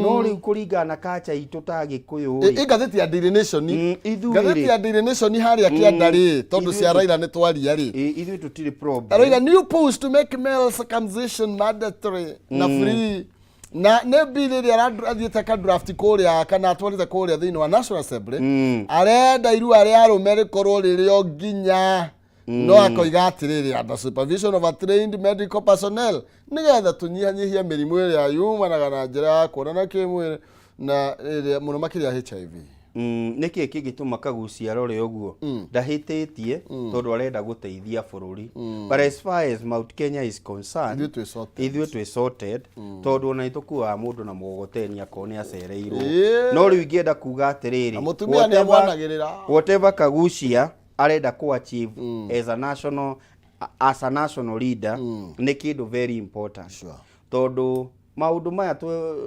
no ri kuringana kacha itu ta gikuyu ri gatheti ya Daily Nation gatheti ya Daily Nation haria kiandari tondu cia Raila ni twaria ri ithu tutiri problem Raila new push to make male circumcision mandatory na free na ne bill ria athiete ka draft kuria kana atwarite kuria thiini wa National Assembly arenda iru aria arumeri korwo ririo nginya no akoiga atiriri under supervision of a trained medical personnel nigetha tunyihanyihia mirimu iria yumanaga na njira ya kuonana kimwiri na iria muno makiria HIV niki kigituma kagucia rore uguo ndahititie tondu arenda guteithia bururi but as far as Mount Kenya is concerned ithuĩ twĩ sorted tondu ona itukua mundu na mugotenia kone acereirwo no riu ingienda kuga atiriri whatever kagucia arenda ku achieve as a national leader ni kindu very important tondu maundu maya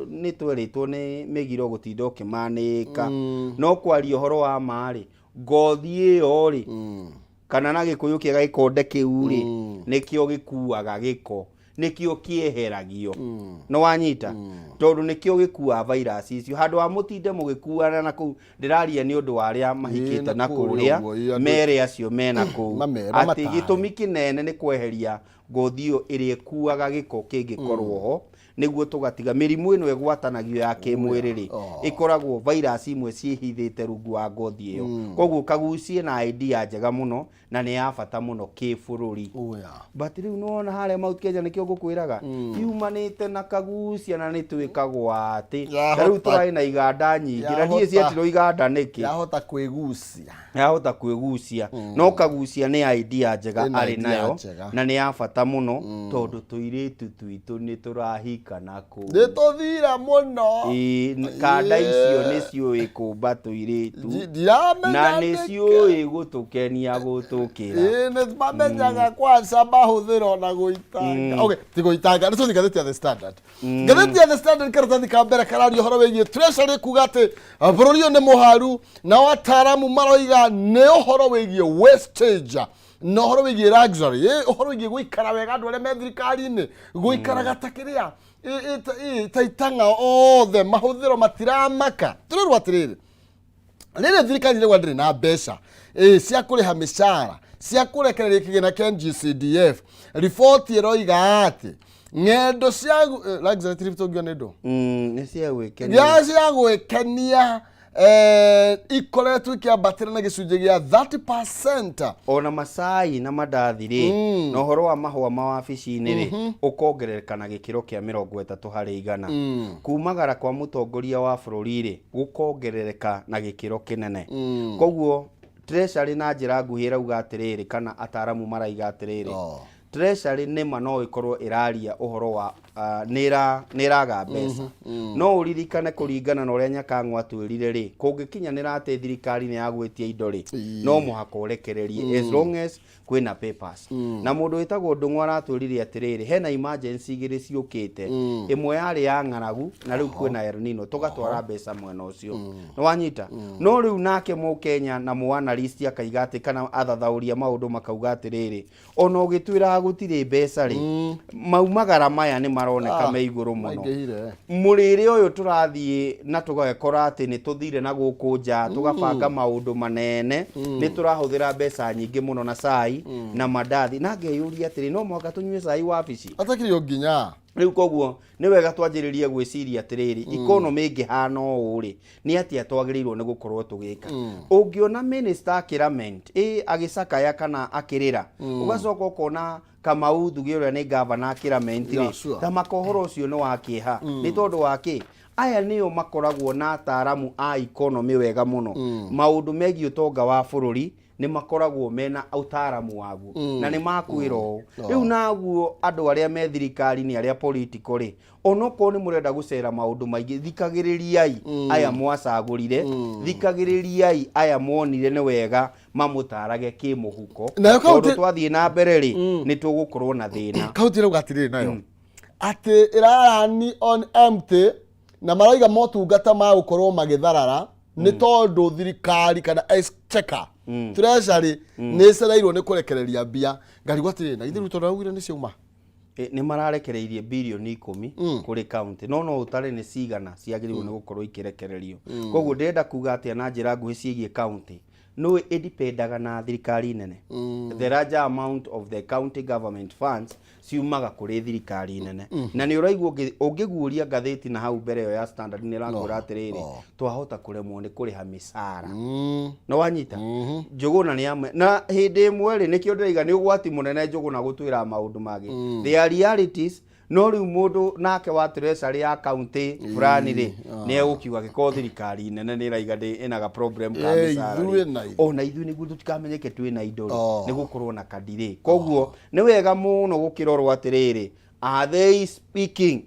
ni tweritwo ni migiro gutinda ukimanika no kwaria horo wa mari ngothi iyo ri kana na gikuyu kiega gikonde kiu ri nikio gikuaga giko nikio kieheragio no wanyita tondu nikio gikua virus icio handu wa mutinde mugikuana na ku ndiraria ni undu waria mahikite na kuria mere acio mena ku ati gitumi kinene ni kweheria ngothio iria kuaga giko kingikorwo ho niguo tugatiga mirimu ino egwatanagio ya kimwiri ri ikoragwo virus imwe ciehithite rungu wa ngothi iyo koguo kagucie na idea njega muno na ni ya bata muno kibururi but riu nona hare Mount Kenya nikio gukwiraga yumanite na kagucia na ni twikagwa ati riu turai na iganda nyingi na nie cietiro iganda niki yahota kwigucia no kagucia ni idea njega ari nayo na ni ya bata muno tondu tuiritu twitu ni turahika nako nituthira muno kanda icio nicio ikumba tuiritu na nicio igutukenia gutukira ni mamenyaga kwanza mahuthiro na guitanga okay tiguitanga nicio ni gatheti ya The Standard gatheti ya The Standard karatathi ka mbere karario horo wigie treasury kuga ati bururi ni muharu na wataramu maroiga ni uhoro wigie wastage no horo wigie luxury uhoro wigie guikara wega andu aria me thirikari-ini guikara gatakiria taitanga othe mahuthiro matiramaka tururu atiriri rire thirikari rĩu ndĩrĩ na mbeca cia kuriha mishara cia kurekereria kigina kia GCDF report ĩroiga atĩ ng'endo cia luxury trip tongio nĩ ndo nĩ cia gwĩkenia ikoretwo ikiambatĩra na gĩcunjĩ gĩa 30% ona macai na mandathi ri no horo wa mahua ma wabici-inĩ ri ukongerereka na gĩkĩro kĩa 30% kumagara kwa mũtongoria wa bũrũri ri gukongerereka na gĩkĩro kĩnene koguo treasury na njĩra nguhĩ rauga atĩrĩrĩ kana ataramu maraiga atĩrĩrĩ treasury nĩma no ikorwo iraria uhoro wa nĩraga mbeca no uririkane kuringana na uria Nyakang'ũ atwĩrire ri kũngĩkinyanĩra atĩ thirikari nĩ yagwĩtia indo ri no mũhaka ũrekererie as long as kwĩna papers na mũndũ wĩtagwo Ndung'u aratwĩrire atĩrĩrĩ hena emergency igĩrĩ ciũkĩte ĩmwe yarĩ ya ng'aragu na rĩu kwĩna El Nino tũgatwara mbeca mwena ũcio nĩ wanyita no rĩu nake Mũkenya na mũanalist akaiga atĩ kana athathauria maũndũ makauga atĩrĩrĩ ona ũgĩtwĩra gũtirĩ mbeca ri maumagara maya nĩ maroneka me igũrũ mũno mũrĩre ũyũ tũrathiĩ na tũgakora atĩ nĩ tũthire na gũkũ nja tũgabanga maũndũ manene nĩ tũrahũthĩra mbeca nyingĩ mũno na cai na mandathi na ngeyũria atĩrĩ no mwaka tũnyue cai wabici atakĩrĩ nginya riu koguo ni wega twanjĩrĩrie gwĩciria atĩrĩrĩ economy ĩngĩhana ũũ rĩ nĩ atĩa twagĩrĩirwo nĩ gũkorwo tũgĩka ũngĩona minister akĩrament agĩcakaya kana akĩrĩra ũgacoka ũkona Kamau Thuge ũrĩa nĩ governor akĩrament rĩ ta makohoro ũcio nĩ wakĩha nĩ tondũ wakĩ aya nĩo makoragwo na ataramu a economy wega mũno maũndũ megiĩ ũtonga wa bũrũri ni makoragwo mena utaramu waguo na ni makwĩra riu naguo andu aria me thirikari ni aria political ri onoko ni murenda gucera maundu maingi thikagiririai aya mwacagurire thikagiririai aya monire ni wega mamutarage kimuhuko tondu twathie na mbere ri ni tugukorwo na thina kauti rauga atiriri nayo ati irarani on empty na maraiga motungata ma gukorwo magitharara ni tondu thirikari kana exchequer treasury ni cerairwo ni kurekereria mbia ngarigwa ati na ithiru tondu augire ni ciuma ni mararekereirie bilioni 10 kuri county no utare ni cigana ciagiriwo ni gukorwo ikirekererio koguo ndenda kuga ati na njira nguhi ciigie county no indipendaga na thirikari nene the larger amount of the county government funds ciumaga kuri thirikari nene na ni uraigwo ungiguria ngatheti na hau mbere ya standard ni rangura atiriri twahota kuremwo ni kuriha misara no wanyita Njuguna ni amwe na hindi imwe ri nikio ndiriga ni ugwati munene Njuguna gutwira maundu magi the realities no riu mundu nake wa treasury ya county fulani ri ni egukiuga giko thirikari nene ni raiga enaga problem ka misara ona ithu ni gutu tikamenyeke twina indo ni gukorwo na kadire koguo ni wega muno gukirorwo atiriri are they speaking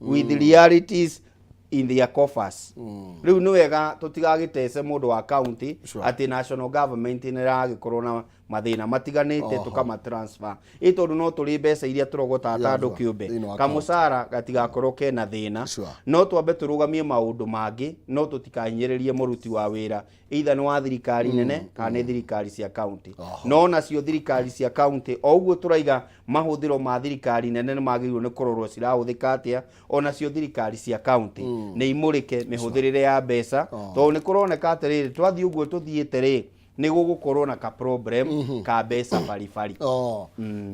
with the realities in their coffers riu ni wega tutigagitece mundu wa county ati national government ni ragikorwo na mathina matiganite tukama transfer itondu no turi mbeca iria turogota tandu kiumbe kamusara gatigakorwo kena thina no twambe turugamie maundu mangi no tutikahinyiririe muruti wa wira either ni wa thirikari nene kana thirikari cia county no nacio thirikari cia county oguo turaiga mahuthiro ma thirikari nene ni magirwo ni kurorwo cirahuthika atia ona cio thirikari cia county ni imurike mihuthirire ya mbeca to ni kuroneka atiriri twathi uguo tuthiite ri ni gugukorwo na ka problem ka mbeca baribari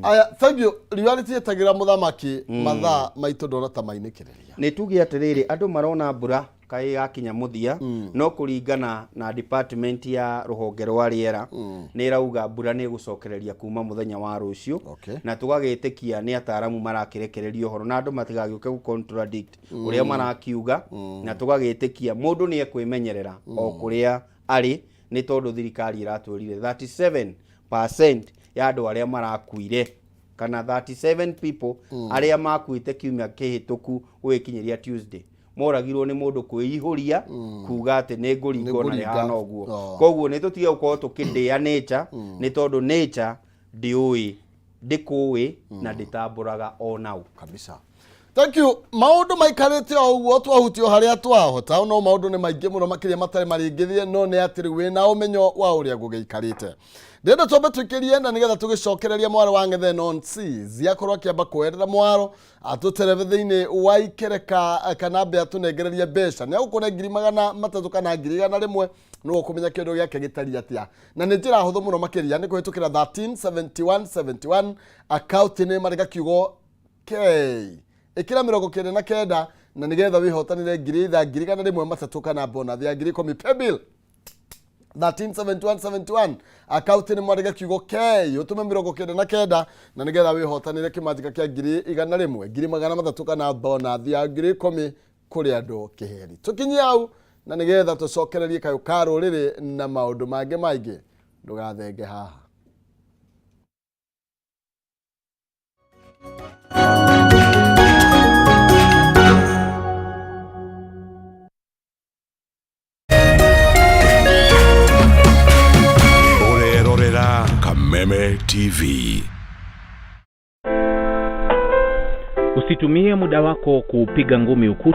aya thank you reality etagira muthamaki mathaa maitu ndona ta mainikiriria ni tugi atiriri andu marona mbura kai yakinya muthia no kuringana na department ya ruhonge rwa riera ni rauga mbura ni gucokereria kuma muthenya wa rucio na tugagitikia ni ataramu marakirekererio horo na andu matigagiuke gu contradict uria marakiuga na tugagitikia mundu ni ekwimenyerera o kuria ari ni tondu thirikari iratwirire 37% ya andu aria marakuire kana 37 people aria makuite kiumia kihituku gwikinyiria Tuesday moragirwo ni mundu kwiihuria kuga ati ni nguringo na rihana oguo koguo ni tutige gukorwo tukindia nature ni tondu nature ndiui ndikuwi na nditamburaga o nau kabisa. Thank you. Maundu maikarite o uguo twahutio haria twahota no maundu ni maingi muno makiria matari maringithie no ni atiri wina umenyo wa uria gugiikarite ndenda tombe twikirie na nigetha tugicokereria mwaro wa ngethe non C ziakorwa kiamba kwerera mwaro atutereve thiini wa ikereka kana be atunengererie mbeca ni agukone 300 kana 100 no kumenya kindu giake gitari atia na ni njira huthu muno makiria ni kuhitukira 137171 account ni mariga kiugo K ikira 99 na nigetha wihotanire ngiri kana rimwe matatu kana bonus ya 10,000 pay bill 137171 account ni mwariga kiugo K utume 99 na nigetha wihotanire kimanjika kia 100 300 kana bonus ya 10,000 kuri andu kiheri tukinyi au na nigetha tucokererie kayo karo riri na maundu mange maingi ndugathenge haha Kameme TV. Usitumie muda wako kupiga ngumi ukuta.